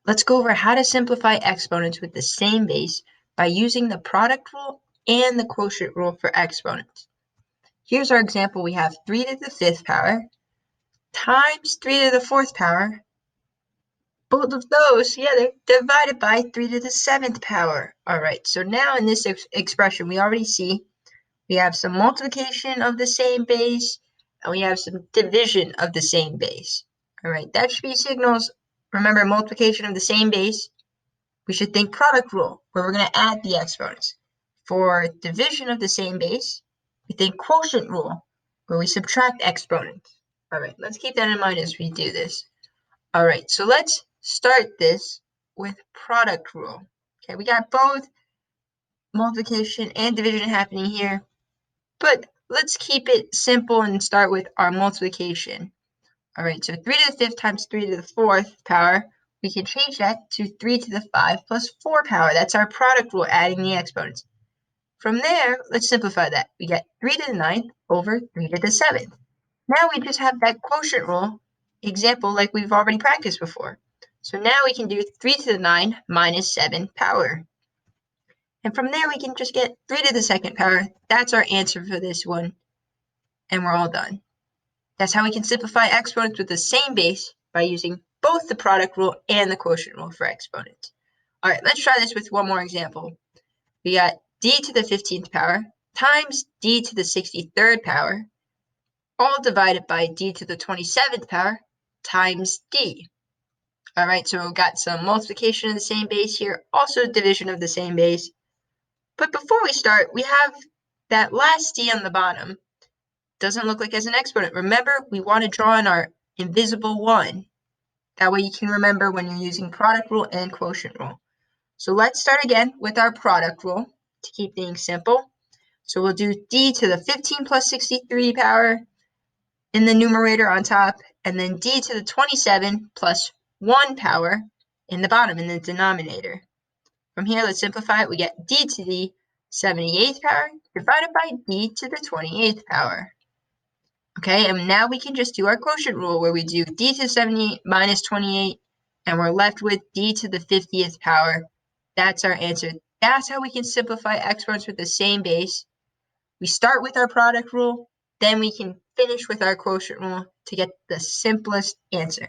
Let's go over how to simplify exponents with the same base by using the product rule and the quotient rule for exponents. Here's our example. We have 3 to the 5th power times 3 to the 4th power. Both of those, they're divided by 3 to the 7th power. All right, so now in this expression, we already see we have some multiplication of the same base, and we have some division of the same base. All right, that should be signals. Remember, multiplication of the same base, we should think product rule, where we're going to add the exponents. For division of the same base, we think quotient rule, where we subtract exponents. All right, let's keep that in mind as we do this. All right, so let's start this with product rule. Okay, we got both multiplication and division happening here, but let's keep it simple and start with our multiplication. All right, so 3 to the 5th times 3 to the 4th power, we can change that to 3 to the 5 plus 4 power. That's our product rule, adding the exponents. From there, let's simplify that. We get 3 to the 9th over 3 to the 7th. Now we just have that quotient rule example like we've already practiced before. So now we can do 3 to the 9 minus 7 power. And from there, we can just get 3 to the 2nd power. That's our answer for this one. And we're all done. That's how we can simplify exponents with the same base by using both the product rule and the quotient rule for exponents. All right, let's try this with one more example. We got d to the 15th power times d to the 63rd power, all divided by d to the 27th power times d. All right, so we've got some multiplication of the same base here, also division of the same base. But before we start, we have that last d on the bottom. Doesn't look like as an exponent. Remember, we want to draw in our invisible 1. That way you can remember when you're using product rule and quotient rule. So let's start again with our product rule to keep things simple. So we'll do d to the 15 plus 63 power in the numerator on top, and then d to the 27 plus 1 power in the bottom, in the denominator. From here, let's simplify it. We get d to the 78th power divided by d to the 28th power. Okay, and now we can just do our quotient rule where we do d to the 78 minus 28, and we're left with d to the 50th power. That's our answer. That's how we can simplify exponents with the same base. We start with our product rule, then we can finish with our quotient rule to get the simplest answer.